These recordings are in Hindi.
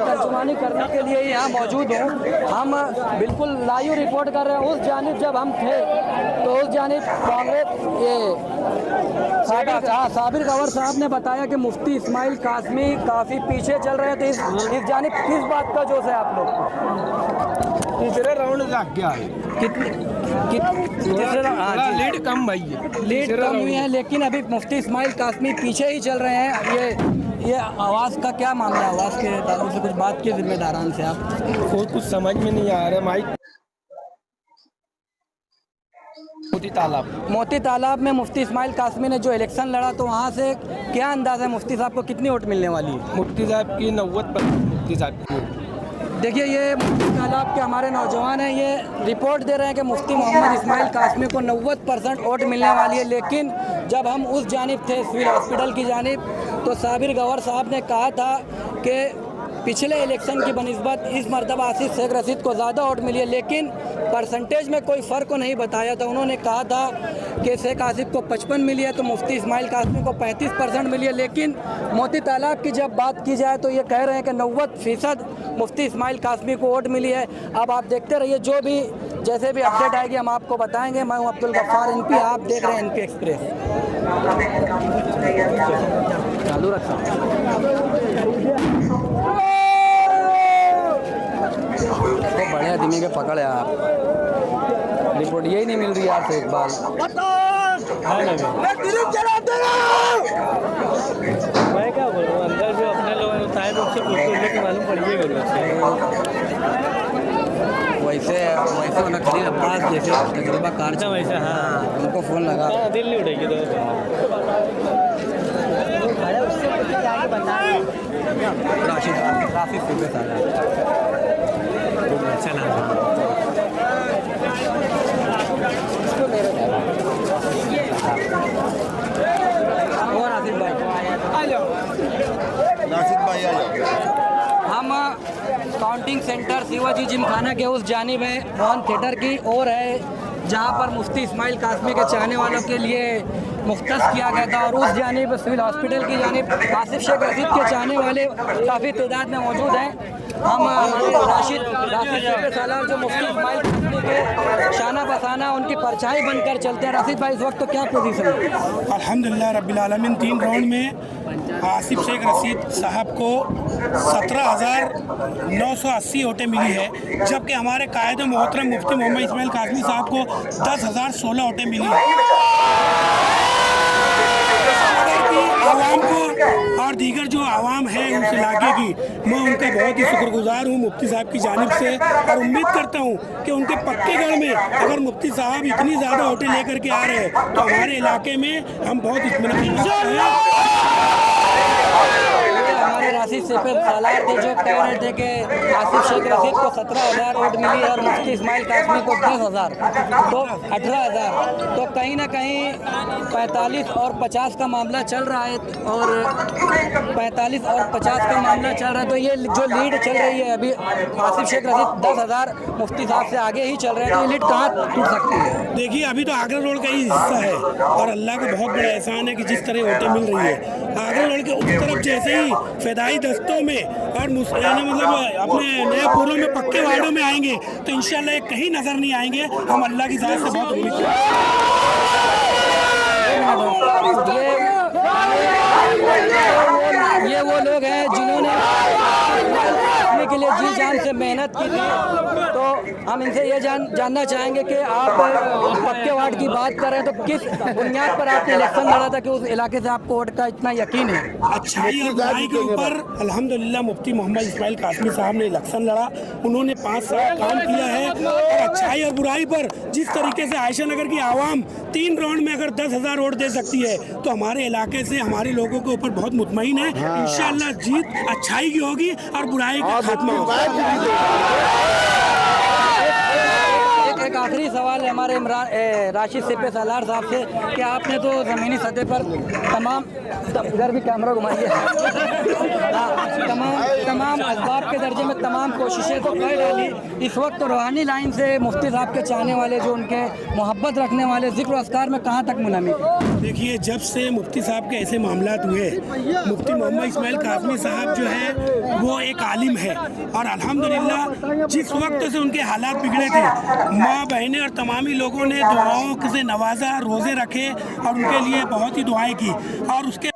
तर्जुमानी करने के लिए यहाँ मौजूद हूँ। हम बिल्कुल लाइव रिपोर्ट कर रहे हैं। उस जानिब जब हम थे तो उस जानिब कांग्रेस साबिर गवर साहब ने बताया कि मुफ्ती इस्माइल कासमी काफ़ी पीछे चल रहे थे। इस जानिब किस बात का जोश है आप लोग? तीसरे राउंड तक क्या है? लीड कम भाई है, लीड कम हुई है, लेकिन अभी मुफ्ती इस्माइल कासमी पीछे ही चल रहे हैं। ये आवाज़ का क्या मामला है? आवाज़ के ताल्लुक से कुछ बात की जिम्मेदारान से आप कुछ समझ में नहीं आ रहा है माइक। मोती तालाब में मुफ्ती इस्माइल कासमी ने जो इलेक्शन लड़ा, तो वहाँ से क्या अंदाज़ा है मुफ्ती साहब को कितनी वोट मिलने वाली है? मुफ्ती साहब की 90% मुफ्ती साहब की। देखिए, ये मुफ्ती तालाब के हमारे नौजवान हैं, ये रिपोर्ट दे रहे हैं कि मुफ्ती मोहम्मद इस्माइल कासमी को 90% वोट मिलने वाली है। लेकिन जब हम उस जानिब थे सिविल हॉस्पिटल की जानिब, तो साबिर गवर साहब ने कहा था कि पिछले इलेक्शन की बनिस्बत इस मरतबा आसिफ शेख रशीद को ज़्यादा वोट मिली है, लेकिन परसेंटेज में कोई फ़र्क को नहीं बताया था। उन्होंने कहा था कि शेख आसिफ को 55 मिली है तो मुफ्ती इस्माइल कासमी को 35% मिली है। लेकिन मोती तालाब की जब बात की जाए तो ये कह रहे हैं कि 90% मुफ्ती इस्माइल कासमी को वोट मिली है। अब आप देखते रहिए, जो भी जैसे भी अपडेट आएगी हम आपको बताएंगे। मैं हूं अब्दुल गफ्फार एनपी, आप देख रहे हैं एनपी एक्सप्रेस। चालू रखा तो बड़े आदमी के पकड़ है आप। रिपोर्ट यही नहीं मिल रही यार से इकबाल। मैं क्या बोलूँ, अंदर जो अपने लोग से मालूम पड़िए वैसे उन्हें खलील अब्बास जैसे तजुर्बा कार वैसे, हाँ उनको फ़ोन लगा, दिल नहीं उठेगी तो राशिद काफ़ी फेमस आ रहा है। अच्छा नाम और आसिफ भाई आ जाओ। हम काउंटिंग सेंटर शिवाजी जिमखाना के उस जानिब है, मोहन थिएटर की ओर है, जहां पर मुफ्ती इस्माइल कासमी के चाहने वालों के लिए मुख्तस किया गया था। और उस जानिब सिविल हॉस्पिटल की जानिब आसिफ शेख रशीद के चाहने वाले काफ़ी तादाद में मौजूद हैं। हम राशिद सालार जो मुफ्ती इस्माइल कासमी के शाना बसाना उनकी परछाई बनकर चलते हैं। राशिद भाई, इस वक्त तो क्या पोजीशन है? अल्हम्दुलिल्लाह रब्बिल आलमीन, 3 राउंड में आसिफ शेख रशीद साहब को 17,980 वोटें मिली है, जबकि हमारे कायद मोहतरम मुफ्ती मोहम्मद इस्माइल कासमी साहब को 10,016 वोटें मिली है। आवाम को और दीगर जो आवाम है उस इलाके की, मैं उनका बहुत ही शुक्रगुजार हूँ मुफ्ती साहब की जानिब से, और उम्मीद करता हूँ कि उनके पक्के गढ़ में अगर मुफ्ती साहब इतनी ज़्यादा वोटें लेकर के आ रहे हैं तो हमारे इलाके में हम बहुत इत्मीनान हैं। हमारे राशिद सालार थे जो कह रहे थे कि आसिफ शेख रशीद को 17,000 वोट मिली और मुफ्ती इस्माइल कासमी को 10,000, तो 18,000। तो कहीं ना कहीं 45 और 50 का मामला चल रहा है, और 45 और 50 का मामला चल रहा है। तो ये जो लीड चल रही है अभी, आसिफ शेख रशीद 10,000 मुफ्ती साहब से आगे ही चल रहे हैं, तो ये लीड कहाँ टूट सकती है? देखिए, अभी तो आगरा रोड का ही हिस्सा है, और अल्लाह का बहुत बड़ा एहसान है कि जिस तरह वोटें मिल रही है आगरा रोड के उस तरफ, जैसे ही फ़िदाई दस्तों में और मतलब अपने नए पूरों में पक्के वार्डों में आएंगे तो इंशाल्लाह कहीं नज़र नहीं आएंगे। हम अल्लाह की ज़ात से बहुत उम्मीद करते हैं। ये वो लोग हैं जिन्होंने के लिए जी जान से मेहनत की थी। तो हम इनसे ये जानना चाहेंगे कि आप पक्के वार्ड की बात कर रहे हैं, तो किस बुनियाद पर आपने इलेक्शन लड़ा था कि उस इलाके से आपको वोट का इतना यकीन है? अच्छाई और बुराई के ऊपर अल्हम्दुलिल्लाह मुफ्ती मोहम्मद इस्माइल कासमी साहब ने इलेक्शन लड़ा, उन्होंने 5 साल काम किया है। और अच्छाई और बुराई पर जिस तरीके से आयशा नगर की आवाम 3 राउंड में अगर 10,000 वोट दे सकती है, तो हमारे इलाके से हमारे लोगों के ऊपर बहुत मुतमईन है। इंशाअल्लाह जीत अच्छाई की होगी और बुराई का खात्मा होगा। एक आखिरी सवाल है हमारे राशिद सिप्पे सालार साहब से कि आपने तो ज़मीनी सतह पर तमाम इधर भी कैमरा घुमाइए तमाम असबाब के दर्जे में तमाम कोशिशें तो कर डाली। इस वक्त तो रूहानी लाइन से मुफ्ती साहब के चाहने वाले, जो उनके मोहब्बत रखने वाले, जिक्र अस्कार में कहाँ तक मुनमिक है? देखिए, जब से मुफ्ती साहब के ऐसे मामलात हुए, मुफ्ती मोहम्मद इस्माइल कासमी साहब जो है वो एक आलिम है और अल्हम्दुलिल्लाह जिस वक्त से उनके हालात बिगड़े थे, माँ बहनें और तमामी लोगों ने दुआओं से नवाजा, रोज़े रखे और उनके लिए बहुत ही दुआएं की। और उसके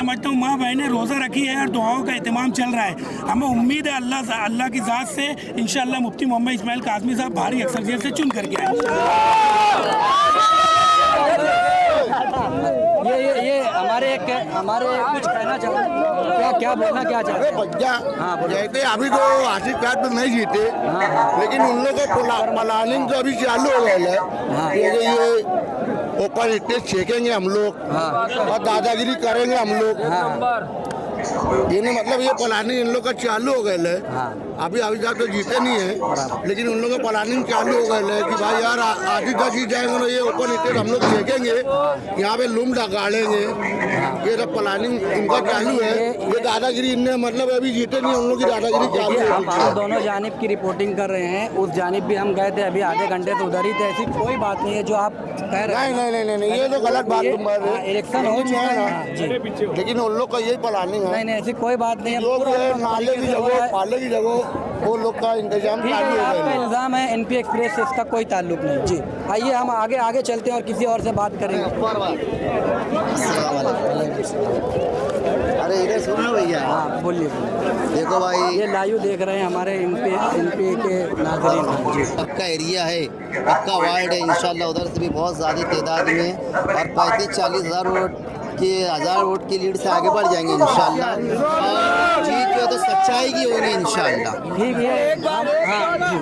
समझता हूँ माँ बहनें रोज़ा रखी है और दुआओं का एहतमाम चल रहा है। हमें उम्मीद है अल्लाह की ज़ात से इंशाअल्लाह मुफ्ती मोहम्मद इस्माइल कासमी साहब भारी अक्सरियत से चुन करके आए। ये हमारे कुछ कहना चाहते क्या बोलना क्या चाहते हैं? भैया कहते अभी तो आसिफ खान तो नहीं जीते, लेकिन उन लोगों को प्लानिंग तो अभी चालू हो गया है। ये ओपन स्टेज छेकेंगे हम लोग और दादागिरी करेंगे हम लोग। इन्हें मतलब ये प्लानिंग इन लोग का चालू हो गया है। अभी तक तो जीते नहीं है, लेकिन उन लोगों का प्लानिंग चालू हो गया है कि भाई यार आधी तक जीत जाएंगे ना, ये ओपन स्टेज हम लोग छेकेंगे, यहाँ पे लूम डालेंगे। ये सब प्लानिंग इनका चालू है। ये दादागिरी इनने मतलब अभी जीते नहीं, उन लोग की दादागिरी चालू है। हम दोनों जानिब की रिपोर्टिंग कर रहे हैं, उस जानिब भी हम गए थे अभी आधे घंटे से उधर ही थे। ऐसी कोई बात नहीं है जो आप कह रहे हैं। नहीं, ये तो गलत बात तुम बोल रहे हो। इलेक्शन हो चुका है जी, लेकिन उन लोग का यही प्लानिंग है। नहीं ऐसी कोई बात नहीं है। जो भी है नाले की जगह, पाले की जगह वो लोग का इंतजाम ठीक चालू है, हो आपका गया है। इल्ज़ाम है एनपी एक्सप्रेस से, इसका कोई ताल्लुक नहीं जी। आइए हम आगे चलते हैं और किसी और से बात करेंगे। अरे इधर सुनो भैया। हाँ बोलिए। देखो भाई, ये लाइव देख रहे हैं हमारे एनपी के नाज़रीन जी। पक्का एरिया है, पक्का वार्ड है। इंशाल्लाह उधर से भी बहुत ज़्यादा तादाद में और 35-40 हज़ार वोट के 1000 वोट की लीड से आगे बढ़ जाएंगे इंशाल्लाह। और जीत जो है तो सच्चाई की होगी इंशाल्लाह। ठीक है, हाँ जी।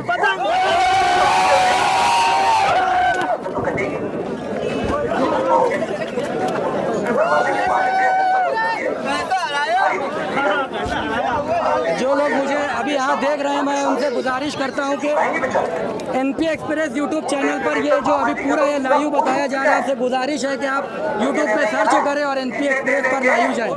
जो लोग मुझे अभी यहाँ देख रहे हैं, मैं उनसे गुजारिश करता हूँ कि एनपी एक्सप्रेस यूट्यूब चैनल पर ये जो अभी पूरा ये लाइव बताया जा रहा है, आपसे गुजारिश है कि आप यूट्यूब पे सर्च करें और एनपी एक्सप्रेस पर लाइव जाएं।